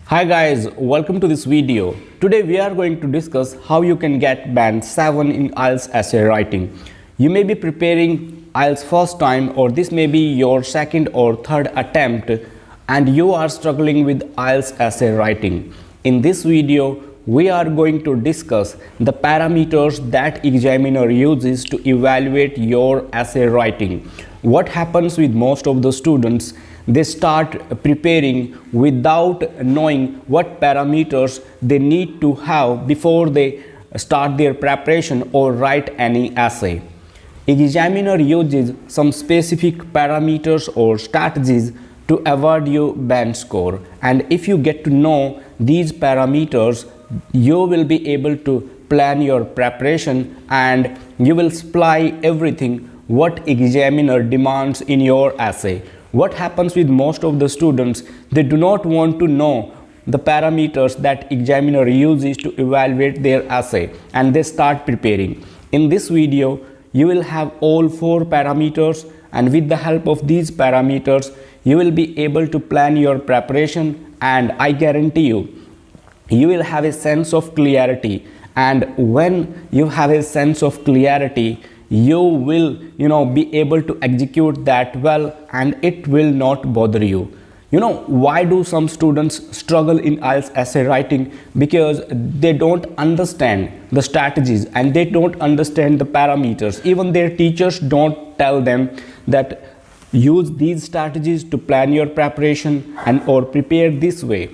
Hi guys, welcome to this video. Today we are going to discuss how you can get band 7 in IELTS essay writing. You may be preparing IELTS first time, or this may be your second or third attempt and you are struggling with IELTS essay writing. In this video we are going to discuss the parameters that examiner uses to evaluate your essay writing. What happens with most of the students? They start preparing without knowing what parameters they need to have before they start their preparation or write any essay. Examiner uses some specific parameters or strategies to award you band score, and if you get to know these parameters, you will be able to plan your preparation and you will supply everything what examiner demands in your essay. What happens with most of the students? They do not want to know the parameters that examiner uses to evaluate their essay and they start preparing. In this video, you will have all 4 parameters, and with the help of these parameters, you will be able to plan your preparation, and I guarantee you will have a sense of clarity. And when you have a sense of clarity, you will be able to execute that well, and it will not bother you. Why do some students struggle in IELTS essay writing? Because they don't understand the strategies and they don't understand the parameters. Even their teachers don't tell them that use these strategies to plan your preparation and or prepare this way.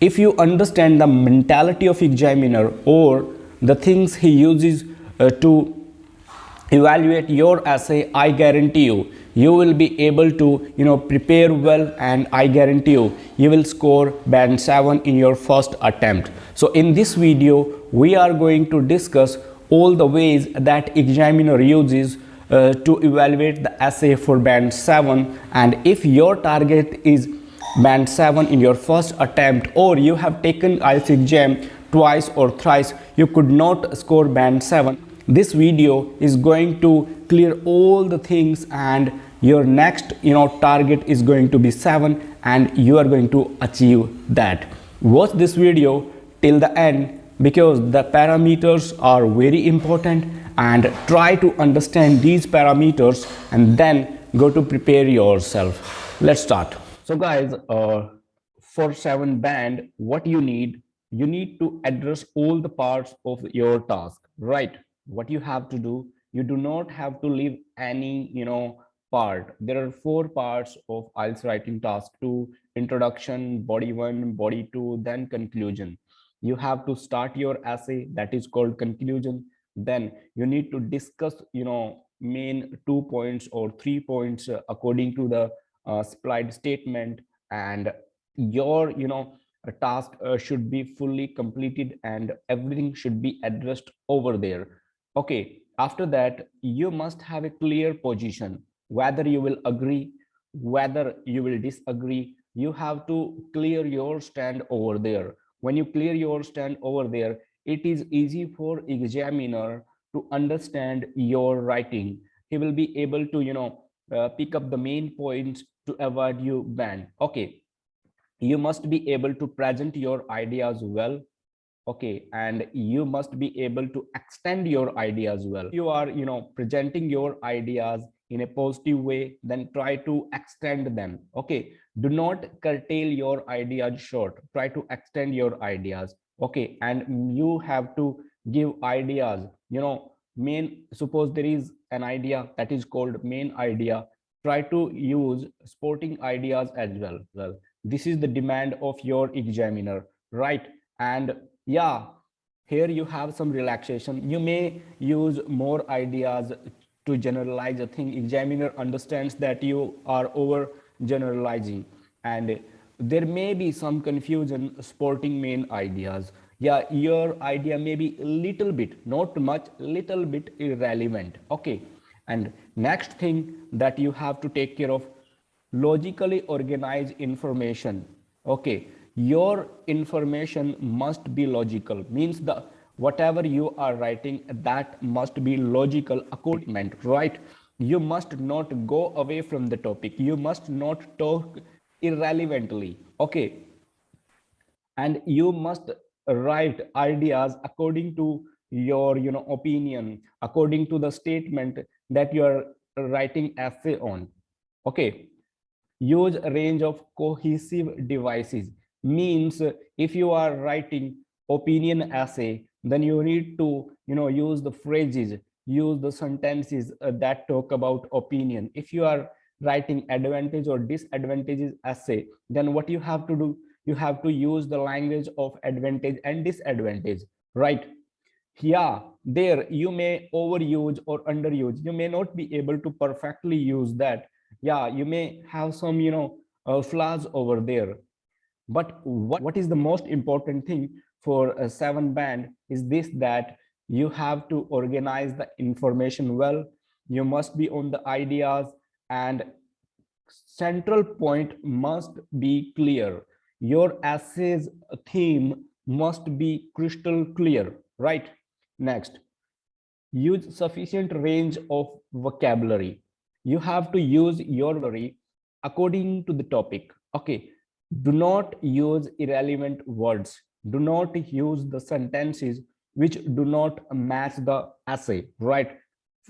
If you understand the mentality of examiner or the things he uses to evaluate your essay, I guarantee you will be able to prepare well, and I guarantee you will score band 7 in your first attempt. So in this video we are going to discuss all the ways that examiner uses to evaluate the essay for band 7, and if your target is band 7 in your first attempt, or you have taken IELTS exam twice or thrice, you could not score band 7. This video is going to clear all the things, and your next target is going to be 7, and you are going to achieve that. Watch this video till the end because the parameters are very important, and try to understand these parameters and then go to prepare yourself. Let's start. So guys, for 7 band, what you need to address all the parts of your task, right? What you have to do, you do not have to leave any part. There are 4 parts of IELTS writing task 2: introduction, body 1, body 2, then conclusion. You have to start your essay, that is called conclusion. Then you need to discuss main 2 points or 3 points according to the supplied statement, and your task should be fully completed and everything should be addressed over there. Okay, after that you must have a clear position, whether you will agree, whether you will disagree. You have to clear your stand over there. When you clear your stand over there, it is easy for examiner to understand your writing. He will be able to pick up the main points to avoid you band. Okay, you must be able to present your ideas well. Okay, and you must be able to extend your ideas well. You are presenting your ideas in a positive way, then try to extend them. Okay, do not curtail your ideas short, try to extend your ideas. Okay, and you have to give ideas, main. Suppose there is an idea that is called main idea, try to use sporting ideas as well. This is the demand of your examiner, right? And yeah, here you have some relaxation. You may use more ideas to generalize a thing. Examiner understands that you are over generalizing, and there may be some confusion sporting main ideas. Yeah, your idea may be a little bit, not much, little bit irrelevant. Okay, and next thing that you have to take care of, logically organize information. Okay, your information must be logical, means the whatever you are writing, that must be logical according, right? You must not go away from the topic, you must not talk irrelevantly. Okay, and you must write ideas according to your opinion, according to the statement that you are writing essay on. Okay, use a range of cohesive devices, means if you are writing opinion essay, then you need to use the phrases, use the sentences that talk about opinion. If you are writing advantage or disadvantages essay, then what you have to do, you have to use the language of advantage and disadvantage, right? Yeah, there you may overuse or underuse, you may not be able to perfectly use that. Yeah, you may have some flaws over there. But what is the most important thing for a seven band is this, that you have to organize the information well, you must be on the ideas, and central point must be clear, your essay's theme must be crystal clear, right? Next, use sufficient range of vocabulary. You have to use your vocabulary according to the topic. Okay, do not use irrelevant words, do not use the sentences which do not match the essay, right?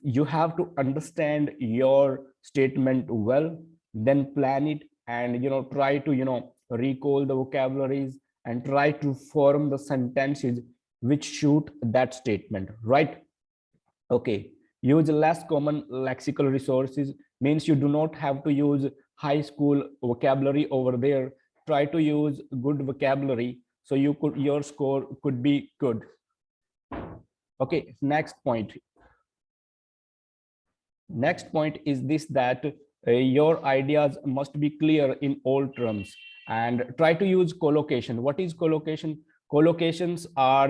You have to understand your statement well, then plan it, and try to recall the vocabularies and try to form the sentences which suit that statement, right? Okay, use less common lexical resources, means you do not have to use high school vocabulary over there. Try to use good vocabulary so your score could be good. Okay, next point is this, that your ideas must be clear in all terms, and try to use collocation. What is collocation? Collocations are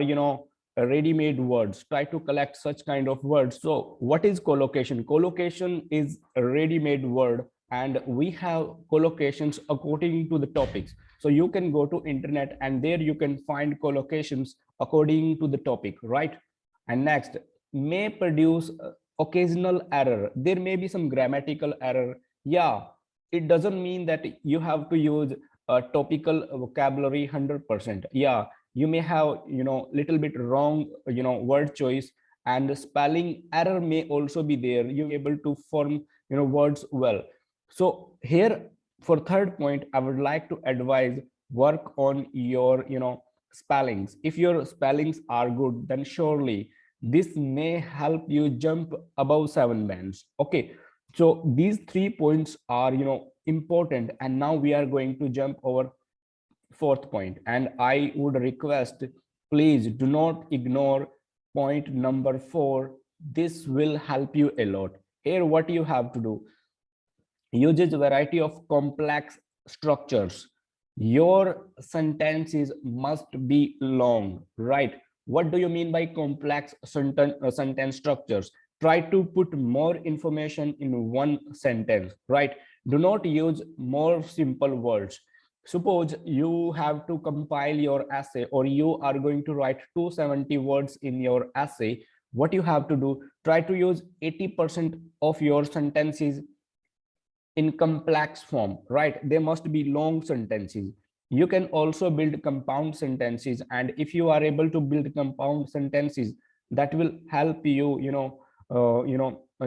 ready-made words. Try to collect such kind of words. So what is collocation? Collocation is a ready-made word, and we have collocations according to the topics. So you can go to internet and there you can find collocations according to the topic, right? And next, may produce occasional error. There may be some grammatical error. Yeah, it doesn't mean that you have to use a topical vocabulary 100%. Yeah, you may have little bit wrong word choice, and the spelling error may also be there. You're able to form words well. So here, for third point, I would like to advise, work on your spellings. If your spellings are good, then surely this may help you jump above 7 bands. Okay, so these 3 points are important, and now we are going to jump over fourth point, and I would request, please do not ignore point number 4. This will help you a lot. Here what you have to do, uses a variety of complex structures. Your sentences must be long, right? What do you mean by complex sentence structures? Try to put more information in one sentence, right? Do not use more simple words. Suppose you have to compile your essay, or you are going to write 270 words in your essay. What you have to do, try to use 80% of your sentences in complex form, right? They must be long sentences. You can also build compound sentences, and if you are able to build compound sentences, that will help you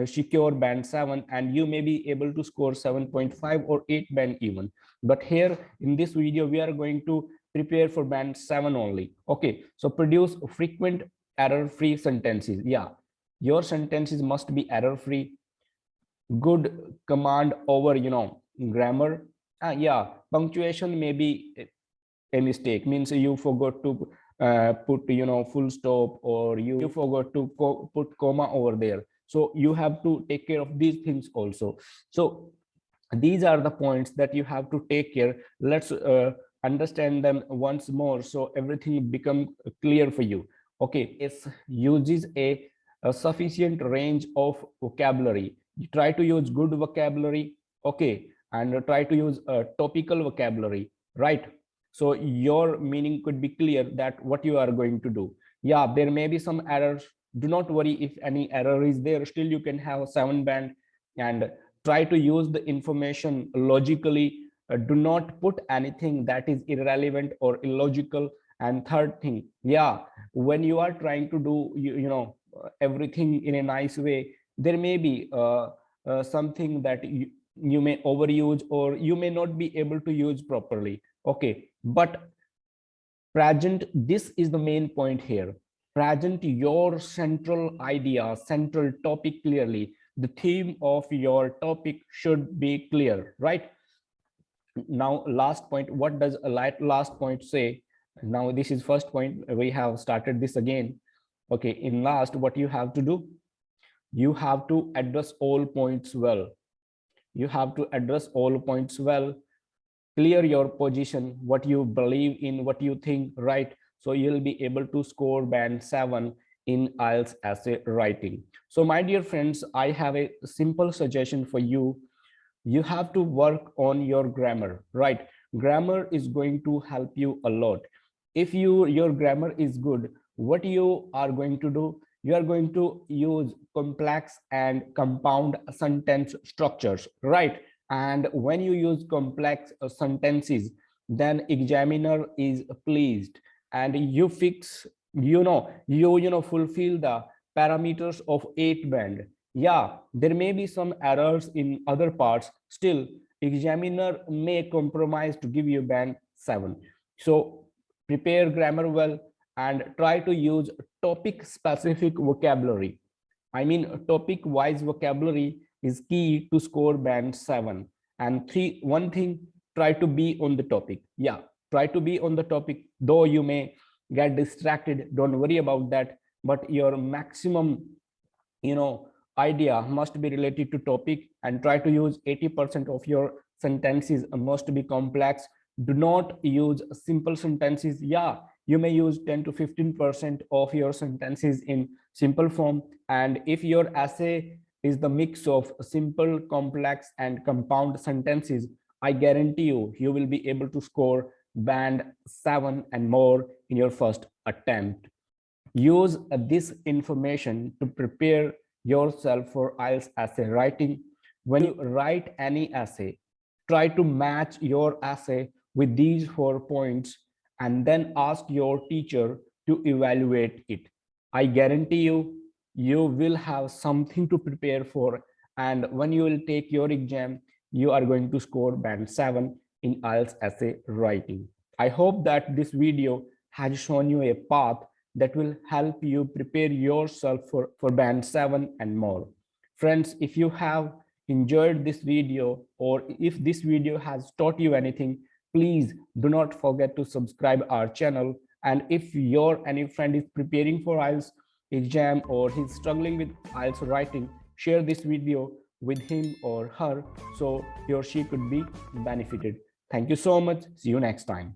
secure band 7, and you may be able to score 7.5 or 8 band even. But here in this video we are going to prepare for band 7 only. Okay, so produce frequent error free sentences. Yeah, your sentences must be error free. Good command over grammar. Yeah, punctuation may be a mistake, means you forgot to put full stop, or you forgot to put comma over there. So you have to take care of these things also. So these are the points that you have to take care. Let's understand them once more so everything become clear for you. Okay, it uses a sufficient range of vocabulary. You try to use good vocabulary. Okay, and try to use a topical vocabulary, right? So your meaning could be clear that what you are going to do. Yeah, there may be some errors. Do not worry if any error is there, still you can have a 7 band, and try to use the information logically, do not put anything that is irrelevant or illogical. And third thing, yeah, when you are trying to do everything in a nice way, there may be something that you may overuse or you may not be able to use properly. Okay, but present, this is the main point here. Present your central idea, central topic clearly. The theme of your topic should be clear, right? Now last point, what does a last point say? Now this is first point, we have started this again. Okay, in last, what you have to do, you have to address all points well. You have to address all points well, clear your position, what you believe in, what you think, right? So you'll be able to score band 7 in IELTS essay writing. So my dear friends, I have a simple suggestion for you. You have to work on your grammar, right? Grammar is going to help you a lot. If your grammar is good, what you are going to do, you are going to use complex and compound sentence structures, right? And when you use complex sentences, then examiner is pleased, and you fix, fulfill the parameters of 8 band. Yeah, there may be some errors in other parts, still examiner may compromise to give you band 7. So prepare grammar well and try to use topic specific vocabulary. I mean, topic wise vocabulary is key to score band 7. And one thing, try to be on the topic. Yeah, try to be on the topic, though you may get distracted, don't worry about that, but your maximum idea must be related to topic, and try to use 80% of your sentences must be complex. Do not use simple sentences. Yeah, you may use 10 to 15% of your sentences in simple form, and if your essay is the mix of simple, complex and compound sentences, I guarantee you will be able to score band 7 and more in your first attempt. Use this information to prepare yourself for IELTS essay writing. When you write any essay, try to match your essay with these 4 points and then ask your teacher to evaluate it. I guarantee you will have something to prepare for, and when you will take your exam, you are going to score band 7 in IELTS essay writing. I hope that this video has shown you a path that will help you prepare yourself for band 7 and more. Friends, if you have enjoyed this video, or if this video has taught you anything, please do not forget to subscribe our channel. And if your any friend is preparing for IELTS exam or he's struggling with IELTS writing, share this video with him or her so he or she could be benefited. Thank you so much. See you next time.